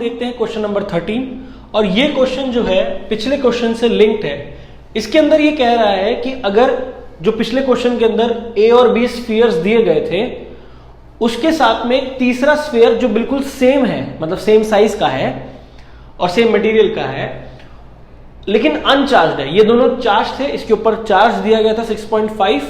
देखते हैं question number 13 और ये क्वेश्चन जो है पिछले क्वेश्चन से लिंक्ड है। इसके अंदर ये कह रहा है कि अगर जो पिछले क्वेश्चन के अंदर ए और बी स्फीयर्स दिए गए थे उसके साथ में एक तीसरा स्फीयर जो बिल्कुल सेम है, मतलब सेम साइज का है और सेम मटेरियल का है लेकिन अनचार्ज है, ये दोनों चार्ज थे, इसके ऊपर चार्ज दिया गया था 6.5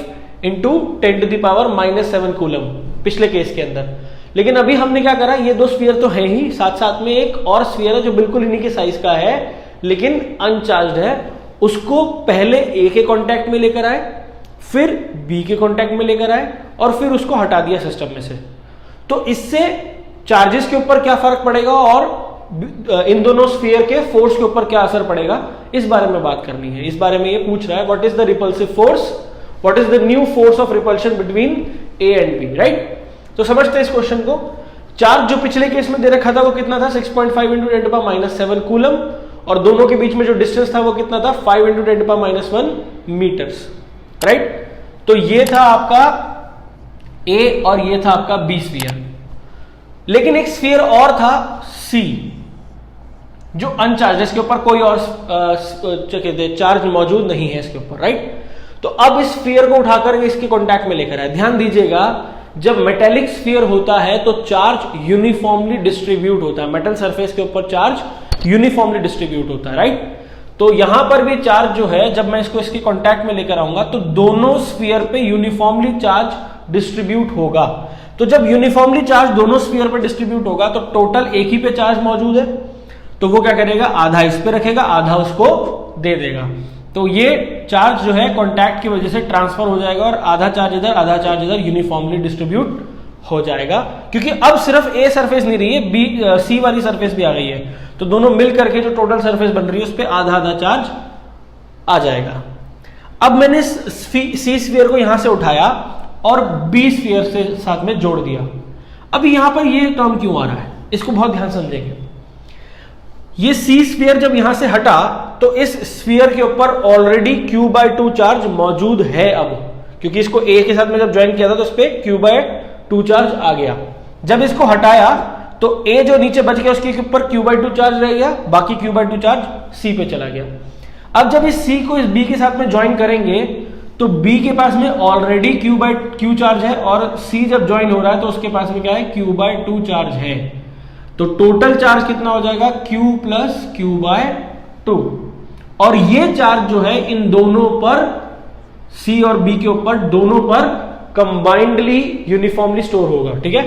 इंटू 10⁻⁷ कूलम पिछले केस के अंदर। लेकिन अभी हमने क्या करा, ये दो स्फीयर तो है ही, साथ साथ में एक और स्फीयर है जो बिल्कुल इन्हीं के साइज का है लेकिन अनचार्ज है, उसको पहले ए के कांटेक्ट में लेकर आए, फिर बी के कांटेक्ट में लेकर आए और फिर उसको हटा दिया सिस्टम में से। तो इससे चार्जेस के ऊपर क्या फर्क पड़ेगा और इन दोनों स्फीयर के फोर्स के ऊपर क्या असर पड़ेगा, इस बारे में बात करनी है। इस बारे में ये पूछ रहा है what is the repulsive force, what is the new force of repulsion between A and B, right. तो समझते हैं इस क्वेश्चन को। चार्ज जो पिछले केस में दे रखा था वो कितना था, 6.5 इंटू 10⁻⁷ कूलम, और दोनों के बीच में जो डिस्टेंस था वो कितना था, 5 इंटू 10⁻⁻1 मीटर्स, राइट। तो ये था आपका ए और ये था आपका बी स्फीयर। लेकिन एक स्फीयर और था सी जो अनचार्ज, जिसके ऊपर कोई और चार्ज मौजूद नहीं है इसके ऊपर, राइट। तो अब इस स्फीयर को उठाकर इसके कांटेक्ट में लेकर आए। ध्यान दीजिएगा, जब मेटेलिक स्फीयर होता है तो चार्ज यूनिफॉर्मली डिस्ट्रीब्यूट होता है, मेटल सरफेस के ऊपर चार्ज यूनिफॉर्मली डिस्ट्रीब्यूट होता है, राइट। तो यहां पर भी चार्ज जो है, जब मैं इसको इसके कांटेक्ट में लेकर आऊंगा तो दोनों स्फीयर पे यूनिफॉर्मली चार्ज डिस्ट्रीब्यूट होगा। तो जब यूनिफॉर्मली चार्ज दोनों स्फीयर पे डिस्ट्रीब्यूट होगा तो टोटल एक ही पे चार्ज मौजूद है, तो वो क्या करेगा, आधा इस पे रखेगा, आधा उसको दे देगा। तो ये चार्ज जो है कांटेक्ट की वजह से ट्रांसफर हो जाएगा और आधा चार्ज इधर आधा चार्ज इधर यूनिफॉर्मली डिस्ट्रीब्यूट हो जाएगा, क्योंकि अब सिर्फ ए सरफेस नहीं रही है, बी सी वाली सरफेस भी आ गई है। तो दोनों मिल करके जो टोटल सरफेस बन रही है उस पर आधा आधा चार्ज आ जाएगा। अब मैंने सी स्फीयर को यहां से उठाया और बी स्फीयर से साथ में जोड़ दिया। अब यहां पर ये टर्म क्यों आ रहा है, इसको बहुत ध्यान समझेंगे। ये सी स्फीयर जब यहां से हटा तो इस स्फीयर के ऊपर ऑलरेडी Q/2 चार्ज मौजूद है अब, क्योंकि इसको ए के साथ में जब ज्वाइन किया था तो इस पे Q/2 चार्ज आ गया। जब इसको हटाया तो ए जो नीचे बच गया उसके ऊपर Q/2 चार्ज रह गया, बाकी Q/2 चार्ज सी पे चला गया। अब जब इस सी को इस बी के साथ में ज्वाइन करेंगे तो बी के पास में ऑलरेडी Q/2 चार्ज है और सी जब ज्वाइन हो रहा है तो उसके पास में क्या है, Q/2 चार्ज है। तो टोटल चार्ज कितना हो जाएगा, Q + Q/2। और ये चार्ज जो है इन दोनों पर, सी और बी के ऊपर, दोनों पर कंबाइंडली यूनिफॉर्मली स्टोर होगा, ठीक है।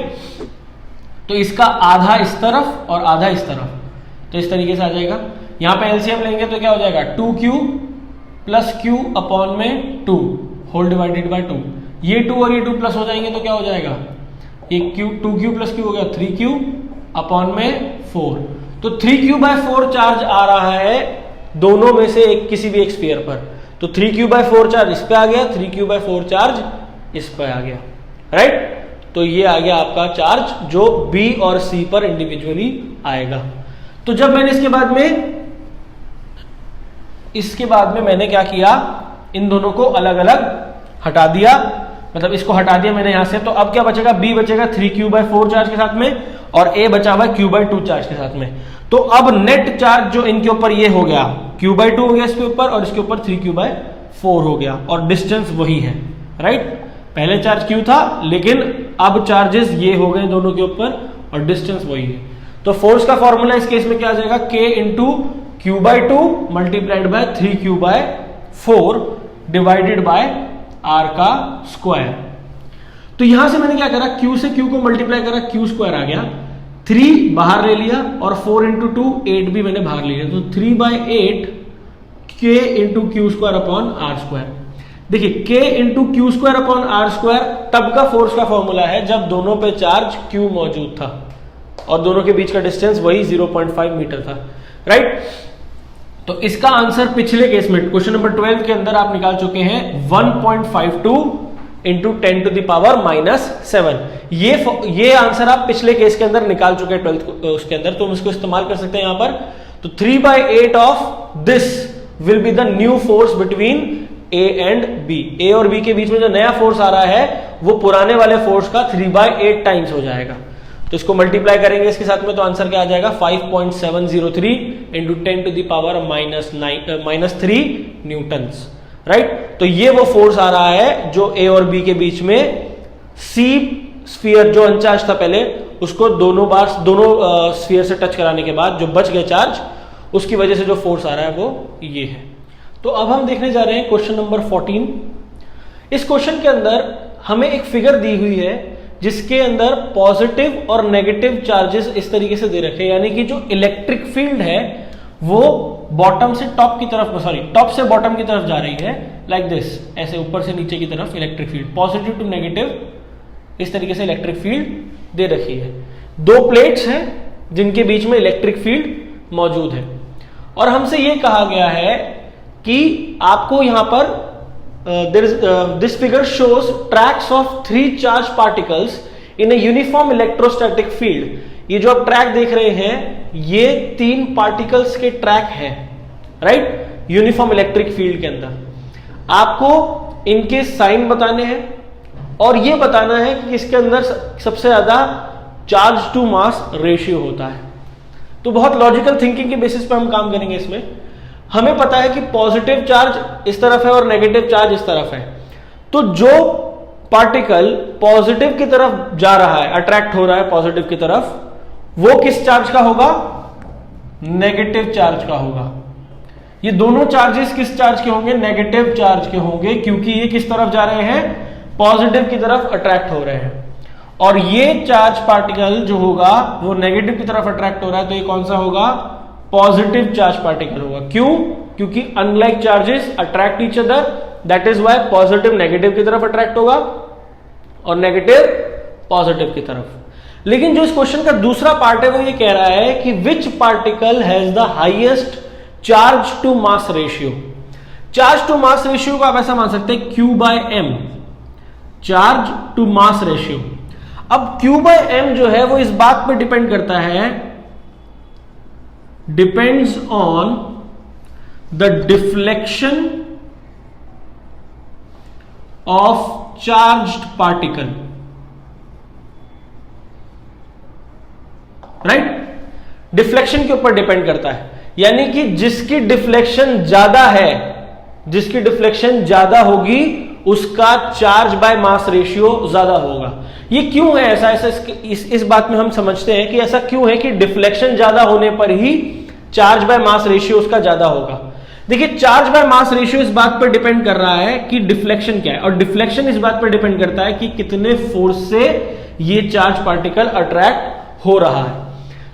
तो इसका आधा इस तरफ और आधा इस तरफ, तो इस तरीके से आ जाएगा। यहां पे एलसीएम लेंगे तो क्या हो जाएगा, 2Q + Q/2 whole divided by 2। ये 2 और ये 2 प्लस हो जाएंगे तो क्या हो जाएगा, ये 2Q + Q हो गया 3Q/4। तो 3Q/4 चार्ज आ रहा है दोनों में से किसी भी एक स्फीयर पर। तो 3Q/4 चार्ज इस पे आ गया, 3Q/4 चार्ज इस पे आ गया, राइट। तो ये आ गया आपका चार्ज जो बी और सी पर इंडिविजुअली आएगा। तो जब मैंने इसके बाद में मैंने क्या किया, इन दोनों को अलग अलग हटा दिया, मतलब इसको हटा दिया मैंने यहां से। तो अब क्या बचेगा, बी बचेगा 3Q/4 चार्ज के साथ में और ए बचा हुआ Q/2 चार्ज के साथ में। तो अब नेट चार्ज जो इनके ऊपर ये हो गया, Q/2 हो गया इसके ऊपर और इसके ऊपर 3Q/4 हो गया और डिस्टेंस वही है, राइट। पहले चार्ज Q था लेकिन अब चार्जेस ये हो गए दोनों के ऊपर और डिस्टेंस वही है। तो फोर्स का फॉर्मूला इस केस में क्या आ जाएगा, K × Q/2 × 3Q/4 divided by R का स्क्वायर। तो यहां से मैंने क्या करा, Q से Q को मल्टीप्लाई करा, Q² आ गया, 3 बाहर ले लिया और 4 × 2 8 भी मैंने बाहर ले लिया। तो 3/8 K × Q²/R²। देखिए K × Q²/R² तब का फोर्स का फॉर्मूला है जब दोनों पे चार्ज Q मौजूद था और दोनों के बीच का डिस्टेंस वही 0.5 मीटर था, राइट। तो इसका आंसर पिछले केस में क्वेश्चन नंबर 12 के अंदर आप निकाल चुके हैं 1.52 × 10⁻⁷। ये आंसर आप पिछले केस के अंदर निकाल चुके हैं 12th उसके अंदर, तो हम इसको इस्तेमाल कर सकते हैं यहां पर। तो 3/8 of this will be the new force between A and B. A और बी के बीच में जो नया फोर्स आ रहा है वो पुराने वाले फोर्स का 3/8 टाइम्स हो जाएगा। तो इसको मल्टीप्लाई करेंगे इसके साथ में तो आंसर क्या आ जाएगा 5.703 into 10 to the power -3 newtons, right. तो ये वो फोर्स आ रहा है जो ए और बी के बीच में सी स्फीयर जो अनचार्ज था पहले उसको दोनों स्फीयर से टच कराने के बाद जो बच गए चार्ज, उसकी वजह से जो फोर्स आ रहा है वो ये है। तो अब हम देखने जा रहे हैं क्वेश्चन नंबर 14। इस क्वेश्चन के अंदर हमें एक फिगर दी हुई है जिसके अंदर पॉजिटिव और नेगेटिव चार्जेस इस तरीके से दे रखे हैं, यानी कि जो इलेक्ट्रिक फील्ड है वो बॉटम से टॉप की तरफ, टॉप से बॉटम की तरफ जा रही है, लाइक दिस, ऐसे ऊपर से नीचे की तरफ electric field, positive to negative, इस तरीके से इलेक्ट्रिक फील्ड दे रखी है। दो प्लेट्स हैं जिनके बीच में इलेक्ट्रिक फील्ड मौजूद है और हमसे यह कहा गया है कि आपको यहां पर this figure shows tracks of 3 charged particles in a uniform electrostatic field। ये जो आप ट्रैक देख रहे हैं ये 3 पार्टिकल्स के ट्रैक हैं, राइट, यूनिफॉर्म इलेक्ट्रिक फील्ड के अंदर। आपको इनके साइन बताने हैं और ये बताना है कि इसके अंदर सबसे ज्यादा चार्ज टू मास रेशियो होता है। तो बहुत लॉजिकल थिंकिंग के बेसिस पे हम काम करेंगे इसमें। हमें पता है कि पॉजिटिव चार्ज इस तरफ है और नेगेटिव चार्ज इस तरफ है, तो जो पार्टिकल पॉजिटिव की तरफ जा रहा है, अट्रैक्ट हो रहा है पॉजिटिव की तरफ, वो किस चार्ज का होगा? नेगेटिव चार्ज का होगा। ये दोनों चार्जेस किस चार्ज के होंगे? नेगेटिव चार्ज के होंगे, क्योंकि ये किस तरफ जा रहे हैं? पॉजिटिव की तरफ अट्रैक्ट हो रहे हैं। और ये चार्ज पार्टिकल जो होगा वो नेगेटिव की तरफ अट्रैक्ट हो रहा है, तो ये कौन सा होगा? पॉजिटिव चार्ज पार्टिकल होगा। क्यों? क्योंकि unlike charges attract each other, that is why positive negative की तरफ अट्रैक्ट होगा और नेगेटिव पॉजिटिव की तरफ। लेकिन जो इस क्वेश्चन का दूसरा पार्ट है वो ये कह रहा है कि which particle has the highest charge to mass ratio. Charge to mass ratio को आप ऐसा मान सकते हैं Q/m, charge to mass ratio. अब Q/m जो है वो इस बात पे डिपेंड करता है, depends on the deflection of charged particle, right? Deflection के ऊपर डिपेंड करता है, यानी कि जिसकी डिफ्लेक्शन ज्यादा है, जिसकी डिफ्लेक्शन ज्यादा होगी उसका चार्ज बाय मास रेशियो ज्यादा होगा। ये क्यों है ऐसा? इस बात में हम समझते हैं कि ऐसा क्यों है कि डिफ्लेक्शन ज्यादा होने पर ही चार्ज बाय मास रेशियो उसका ज्यादा होगा। देखिए, चार्ज बाय मास रेशियो इस बात पर डिपेंड कर रहा है कि डिफ्लेक्शन क्या है, और डिफ्लेक्शन इस बात पर डिपेंड करता है कि कितने फोर्स से ये चार्ज पार्टिकल अट्रैक्ट हो रहा है।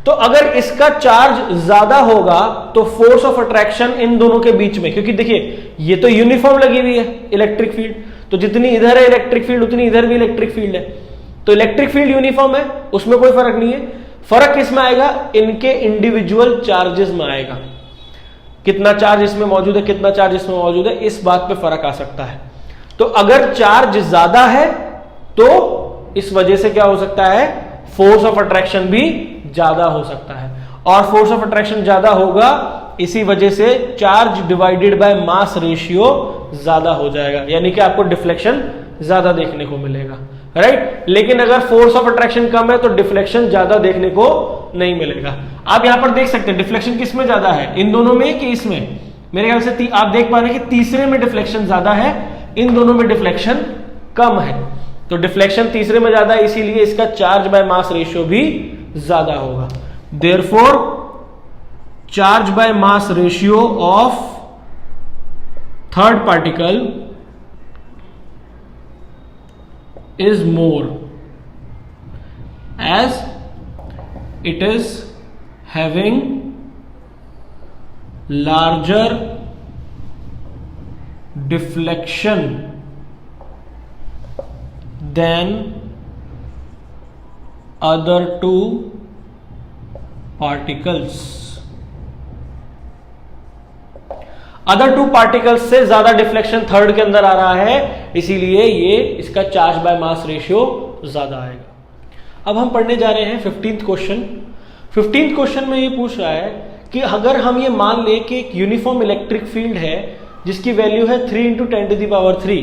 तो अगर इसका चार्ज ज्यादा होगा तो फोर्स ऑफ अट्रैक्शन इन दोनों के बीच में, क्योंकि देखिए ये तो यूनिफॉर्म लगी हुई है इलेक्ट्रिक फील्ड, तो जितनी इधर है इलेक्ट्रिक फील्ड उतनी इधर भी इलेक्ट्रिक फील्ड है, तो इलेक्ट्रिक फील्ड यूनिफॉर्म है, उसमें कोई फर्क नहीं है। फर्क किसमें आएगा? इनके इंडिविजुअल चार्जेस में आएगा। कितना चार्ज इसमें मौजूद है, कितना चार्ज इसमें मौजूद है, इस बात पे फर्क आ सकता है। तो अगर चार्ज ज्यादा है तो इस वजह से क्या हो सकता है? फोर्स ऑफ अट्रैक्शन भी ज्यादा हो सकता है, और फोर्स ऑफ अट्रैक्शन ज्यादा होगा, इसी वजह से charge divided by mass ratio ज्यादा हो जाएगा, यानी कि आपको डिफ्लेक्शन ज्यादा देखने को मिलेगा, राइट? लेकिन अगर फोर्स ऑफ अट्रैक्शन कम है तो डिफ्लेक्शन ज्यादा देखने को नहीं मिलेगा। आप यहां पर देख सकते हैं डिफ्लेक्शन किसमें ज्यादा है, इन दोनों में कि इसमें? मेरे ख्याल से आप देख पा रहे हैं कि तीसरे में डिफ्लेक्शन ज्यादा है, इन दोनों में डिफ्लेक्शन कम है। तो डिफ्लेक्शन तीसरे में ज्यादा है, इसीलिए इसका चार्ज बाय मास रेशियो भी ज्यादा होगा। Therefore charge by mass ratio of third particle is more as it is having larger deflection than other two particles। Other two particles से ज्यादा डिफ्लेक्शन थर्ड के अंदर आ रहा है, इसीलिए ये इसका चार्ज बाय मास रेशियो ज्यादा आएगा। अब हम पढ़ने जा रहे हैं 15th क्वेश्चन। 15th क्वेश्चन में ये पूछ रहा है कि अगर हम ये मान ले कि एक यूनिफॉर्म इलेक्ट्रिक फील्ड है जिसकी वैल्यू है 3 × 10⁻³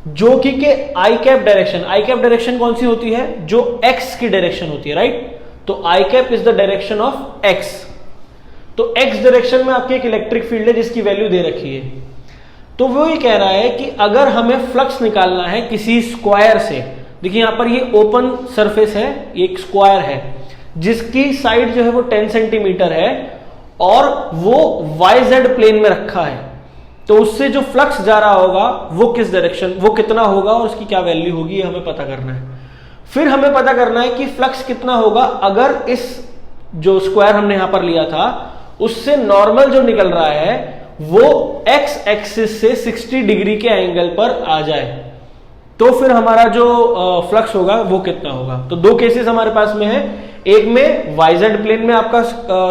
जो कि के आई कैप डायरेक्शन कौन सी होती है? जो एक्स की डायरेक्शन होती है, राइट? तो I cap is the direction of X. तो एक्स डायरेक्शन में आपकी एक इलेक्ट्रिक फील्ड है जिसकी वैल्यू दे रखी है। तो वो ये कह रहा है कि अगर हमें फ्लक्स निकालना है किसी स्क्वायर से, देखिए यहां पर ये ओपन सरफेस है, ये एक स्क्वायर है जिसकी साइड जो है वो 10 सेंटीमीटर है और वो YZ प्लेन में रखा है, तो उससे जो फ्लक्स जा रहा होगा वो किस डायरेक्शन, वो कितना होगा और उसकी क्या वैल्यू होगी, ये हमें पता करना है। फिर हमें पता करना है कि फ्लक्स कितना होगा अगर इस जो स्क्वायर हमने यहां पर लिया था उससे नॉर्मल जो निकल रहा है वो एक्स एक्सिस से 60 डिग्री के एंगल पर आ जाए, तो फिर हमारा जो फ्लक्स होगा वो कितना होगा। तो दो केसेस हमारे पास में है, एक में YZ प्लेन में आपका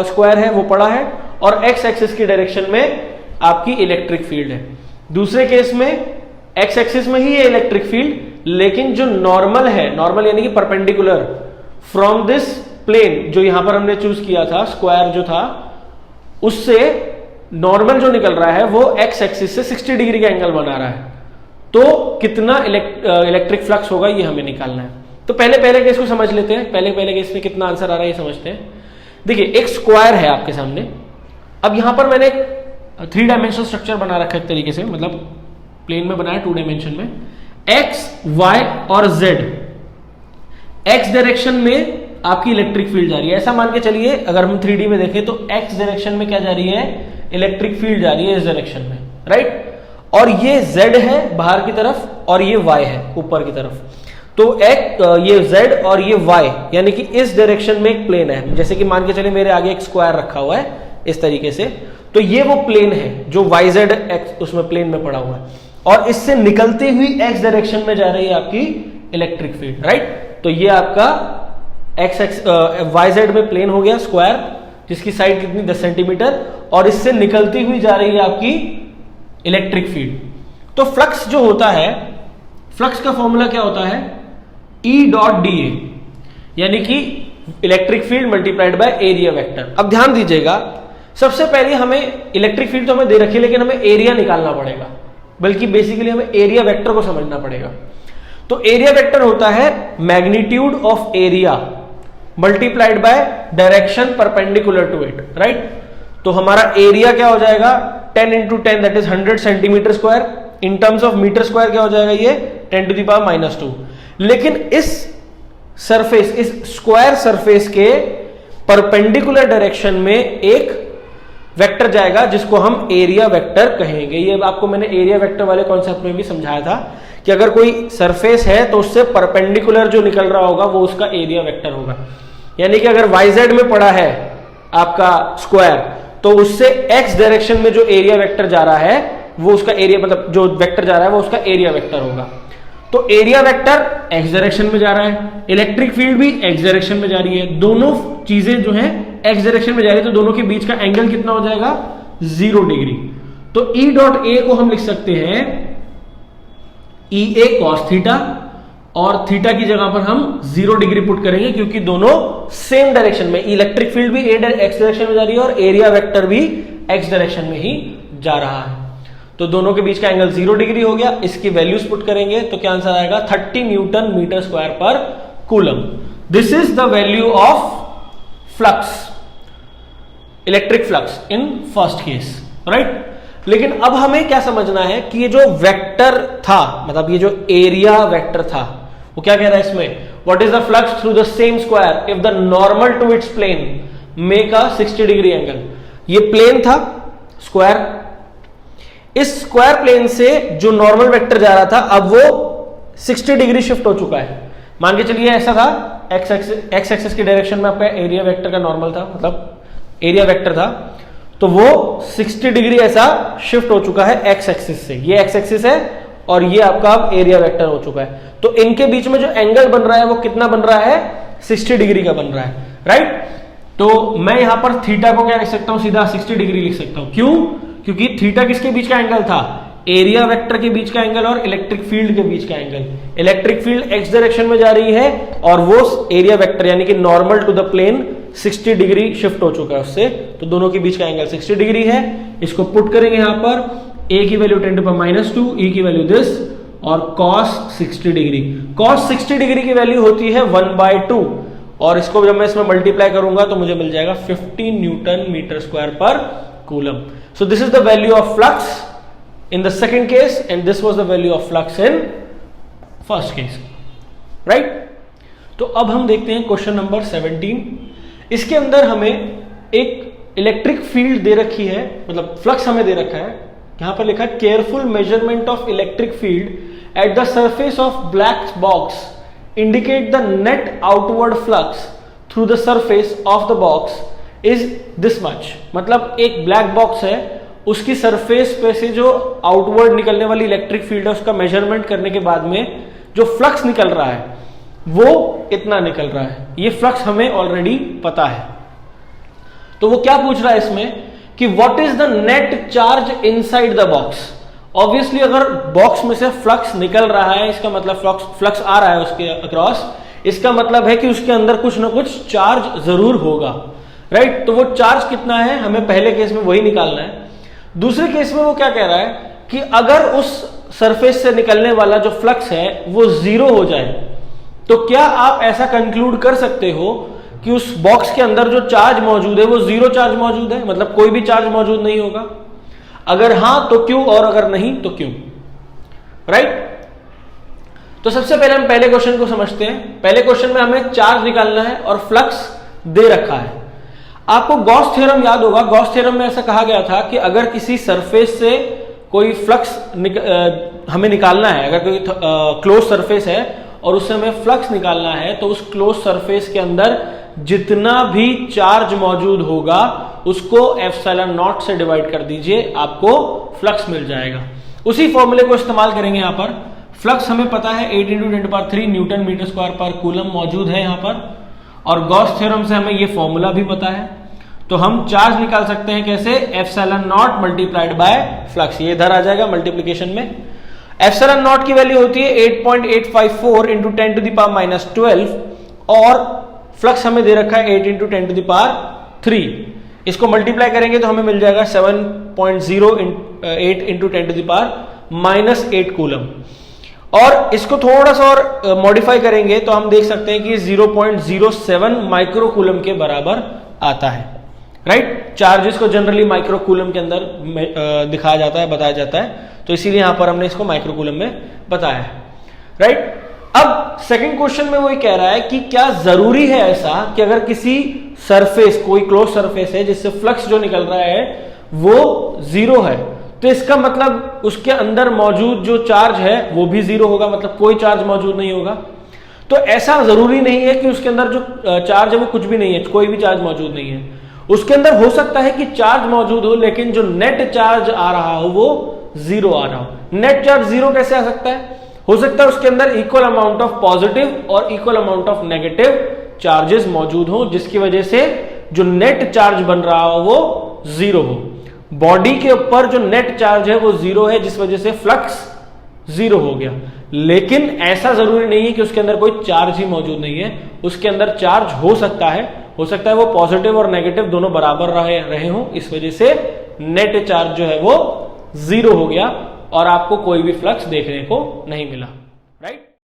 स्क्वायर है वो पड़ा है और एक्स एक्सिस की डायरेक्शन में आपकी इलेक्ट्रिक फील्ड है। दूसरे केस में एक्स एक्सिस में ही है इलेक्ट्रिक फील्ड, लेकिन जो नॉर्मल है, नॉर्मल यानी कि परपेंडिकुलर फ्रॉम दिस प्लेन जो यहां पर हमने चूज किया था, स्क्वायर जो था, उससे नॉर्मल जो निकल रहा है वो एक्स एक्सिस से 60 डिग्री का एंगल बना रहा है। तो कितना इलेक्ट्रिक फ्लक्स होगा ये हमें निकालना है। तो पहले केस को समझ लेते हैं, पहले केस में कितना आंसर आ रहा है ये समझते हैं। देखिए एक स्क्वायर है आपके सामने, अब यहां पर मैंने 3 डायमेंशनल स्ट्रक्चर बना रखा है एक तरीके से, मतलब प्लेन में बनाया 2 डायमेंशन में, एक्स वाई और जेड। एक्स डायरेक्शन में आपकी इलेक्ट्रिक फील्ड जा रही है, ऐसा मान के चलिए अगर हम 3D में देखें तो एक्स डायरेक्शन में क्या जा रही है, इलेक्ट्रिक फील्ड जा रही है इस डायरेक्शन में, राइट? और ये z है बाहर की तरफ और ये y है ऊपर की तरफ। तो ये z और ये y यानी कि इस डायरेक्शन में एक प्लेन है, जैसे कि मान के चलिए मेरे आगे एक स्क्वायर रखा हुआ है इस तरीके से, तो ये वो प्लेन है जो YZ x उसमें प्लेन में पड़ा हुआ है और इससे निकलती हुई x डायरेक्शन में जा रही है आपकी इलेक्ट्रिक फील्ड, राइट? तो ये आपका YZ में प्लेन हो गया स्क्वायर जिसकी साइड कितनी 10 सेंटीमीटर और इससे निकलती हुई जा रही है आपकी इलेक्ट्रिक फील्ड। तो फ्लक्स जो होता है, फ्लक्स का फॉर्मूला क्या होता है, E.dA यानी कि electric field multiplied by area vector. अब ध्यान दीजिएगा, सबसे पहले हमें इलेक्ट्रिक फील्ड तो हमें दे रखी है लेकिन हमें एरिया निकालना पड़ेगा, बल्कि बेसिकली हमें एरिया वेक्टर को समझना पड़ेगा। तो एरिया वेक्टर होता है magnitude of area multiplied by direction perpendicular to it, right? तो हमारा एरिया क्या हो जाएगा, 10 into 10 that is 100 centimetre square. In terms of metre square क्या हो जाएगा, ये 10 to the power -2। लेकिन इस सरफेस, इस स्क्वायर सरफेस के परपेंडिकुलर डायरेक्शन में एक वेक्टर जाएगा जिसको हम एरिया वेक्टर कहेंगे। ये आपको मैंने एरिया वेक्टर वाले कॉन्सेप्ट में भी समझाया था कि अगर कोई सरफेस है तो उससे परपेंडिकुलर जो निकल रहा होगा वो उसका एरिया वेक्टर होगा। यानी कि अगर YZ में पड़ा है आपका स्क्वायर तो उससे x डायरेक्शन में जो एरिया वेक्टर जा रहा है वो उसका एरिया, मतलब जो वेक्टर जा रहा है वो उसका एरिया वेक्टर होगा। तो एरिया वेक्टर x डायरेक्शन में जा रहा है, इलेक्ट्रिक फील्ड भी x डायरेक्शन में जा रही है, दोनों चीजें जो है x डायरेक्शन में जा रही है, तो दोनों के बीच का एंगल कितना हो जाएगा, 0 डिग्री। तो E.A को हम लिख सकते हैं EA cos थीटा, और थीटा की जगह पर हम 0 डिग्री पुट करेंगे क्योंकि दोनों सेम डायरेक्शन में, इलेक्ट्रिक फील्ड भी x डायरेक्शन में जा रही है और एरिया वेक्टर भी x डायरेक्शन में ही जा रहा है। तो दोनों के बीच का एंगल 0 डिग्री हो गया। इसकी वैल्यूज पुट करेंगे तो क्या आंसर आएगा, 30 न्यूटन मीटर स्क्वायर पर coulomb. This is the value of flux, electric flux in first case, right? लेकिन अब हमें क्या समझना है कि ये जो वेक्टर था, मतलब ये जो एरिया वेक्टर था, वो क्या कह रहा है इसमें, what is the flux through the same square if the normal to its plane make a 60 degree angle. ये प्लेन था स्क्वायर, इस स्क्वायर प्लेन से जो नॉर्मल वेक्टर जा रहा था अब वो 60 डिग्री शिफ्ट हो चुका है। मान के चलिए ऐसा था, एक्स एक्सिस की डायरेक्शन में आपका एरिया वेक्टर का नॉर्मल था, मतलब एरिया वेक्टर था, तो वो 60 डिग्री ऐसा शिफ्ट हो चुका है एक्स एक्सिस से। ये एक्स एक्सिस है और ये आपका अब एरिया वेक्टर हो चुका है। तो इनके बीच में जो एंगल बन रहा है वो कितना बन रहा है, 60 डिग्री का बन रहा है, राइट? तो मैं यहां पर थीटा को क्या लिख सकता हूं, सीधा 60 डिग्री लिख सकता हूं। क्यों? क्योंकि थीटा किसके बीच का एंगल था, एरिया वेक्टर के बीच का एंगल और इलेक्ट्रिक फील्ड के बीच का angle. Electric field x direction में जा रही है और वो एरिया वेक्टर यानी कि normal to the plane 60 degree shift हो चुका है उससे, तो दोनों के बीच का एंगल 60 डिग्री है। इसको पुट करेंगे यहां पर, a की value 10 to the power -2, e की वैल्यू दिस, और cos 60 डिग्री। cos 60 डिग्री की वैल्यू होती है 1/2 और इसको जब मैं इसमें मल्टीप्लाई करूंगा तो मुझे मिल जाएगा 15 न्यूटन मीटर स्क्वायर पर coulomb. So this is the value of flux in the second case and this was the value of flux in first case, right? तो अब हम देखते हैं क्वेश्चन नंबर 17। इसके अंदर हमें एक इलेक्ट्रिक फील्ड दे रखी है, मतलब फ्लक्स हमें दे रखा है। यहां पर लिखा है careful measurement of electric field at the surface of black box indicate the net outward flux through the surface of the box is this much. मतलब एक ब्लैक बॉक्स है, उसकी सरफेस पे से जो आउटवर्ड निकलने वाली इलेक्ट्रिक फील्ड है उसका मेजरमेंट करने के बाद में जो फ्लक्स निकल रहा है वो इतना निकल रहा है। ये फ्लक्स हमें ऑलरेडी पता है। तो वो क्या पूछ रहा है इसमें कि what is the net charge inside the box. Obviously अगर बॉक्स में से फ्लक्स निकल रहा है इसका मतलब फ्लक्स आ रहा है उसके अक्रॉस, इसका मतलब है कि उसके अंदर कुछ ना कुछ चार्ज जरूर होगा, राइट? तो वो चार्ज कितना है हमें पहले केस में वही निकालना है। दूसरे केस में वो क्या कह रहा है कि अगर उस सरफेस से निकलने वाला जो फ्लक्स है वो जीरो हो जाए तो क्या आप ऐसा कंक्लूड कर सकते हो कि उस बॉक्स के अंदर जो चार्ज मौजूद है वो जीरो चार्ज मौजूद है, मतलब कोई भी चार्ज मौजूद नहीं होगा? अगर हां तो क्यों, और अगर नहीं तो क्यों, राइट? तो सबसे पहले हम पहले क्वेश्चन को समझते हैं। पहले क्वेश्चन में हमें चार्ज निकालना है और फ्लक्स दे रखा है। आपको गॉस थ्योरम याद होगा। गॉस थ्योरम में ऐसा कहा गया था कि अगर किसी सरफेस से कोई फ्लक्स हमें निकालना है, अगर कोई क्लोज सरफेस है और उससे हमें फ्लक्स निकालना है तो उस क्लोज सरफेस के अंदर जितना भी चार्ज मौजूद होगा उसको एप्सिलॉन नॉट से डिवाइड कर दीजिए, आपको फ्लक्स मिल जाएगा। उसी फॉर्मूले को इस्तेमाल करेंगे यहां पर। फ्लक्स हमें पता है 8 × 10³ न्यूटन मीटर स्क्वायर पर कूलम मौजूद है यहां पर, और गॉस थ्योरम से हमें ये फॉर्मूला भी पता है। तो हम चार्ज निकाल सकते हैं कैसे? Epsilon not multiplied by flux. ये इधर आ जाएगा मल्टीप्लीकेशन में। एप्सिलॉन नॉट की वैल्यू होती है 8.854 × 10⁻⁻12 और फ्लक्स हमें दे रखा है 8 × 10⁻3। इसको मल्टीप्लाई करेंगे तो हमें मिल जाएगा 7.08 × 10⁻⁻8 कूलम। और इसको थोड़ा सा और मॉडिफाई करेंगे तो हम देख सकते हैं कि 0.07 माइक्रो कूलम के बराबर आता है, राइट? चार्जेस को जनरली माइक्रो कूलम के अंदर दिखाया जाता है, बताया जाता है, तो इसीलिए यहां पर हमने इसको माइक्रो कूलम में बताया है, राइट? अब सेकंड क्वेश्चन में वो ये कह रहा है कि क्या जरूरी है ऐसा कि अगर किसी सरफेस, कोई क्लोज सरफेस है जिससे फ्लक्स जो निकल रहा है वो जीरो है, तो इसका मतलब उसके अंदर मौजूद जो चार्ज है वो भी जीरो होगा, मतलब कोई चार्ज मौजूद नहीं होगा? तो ऐसा जरूरी नहीं है कि उसके अंदर जो चार्ज है वो कुछ भी नहीं है, कोई भी चार्ज मौजूद नहीं है। उसके अंदर हो सकता है कि चार्ज मौजूद हो लेकिन जो नेट चार्ज आ रहा हो वो जीरो आ रहा हो। नेट चार्ज जीरो कैसे आ सकता है? हो सकता है उसके अंदर इक्वल अमाउंट ऑफ पॉजिटिव और equal amount of negative charges मौजूद हो, जिसकी वजह से जो नेट चार्ज बन रहा हो वो जीरो हो। बॉडी के ऊपर जो नेट चार्ज है वो जीरो है, जिस वजह से फ्लक्स जीरो हो गया। लेकिन ऐसा जरूरी नहीं है कि उसके अंदर कोई चार्ज ही मौजूद नहीं है। उसके अंदर चार्ज हो सकता है वो पॉजिटिव और नेगेटिव दोनों बराबर रहे हो, इस वजह से नेट चार्ज जो है वो जीरो हो गया और आपको कोई भी फ्लक्स देखने को नहीं मिला।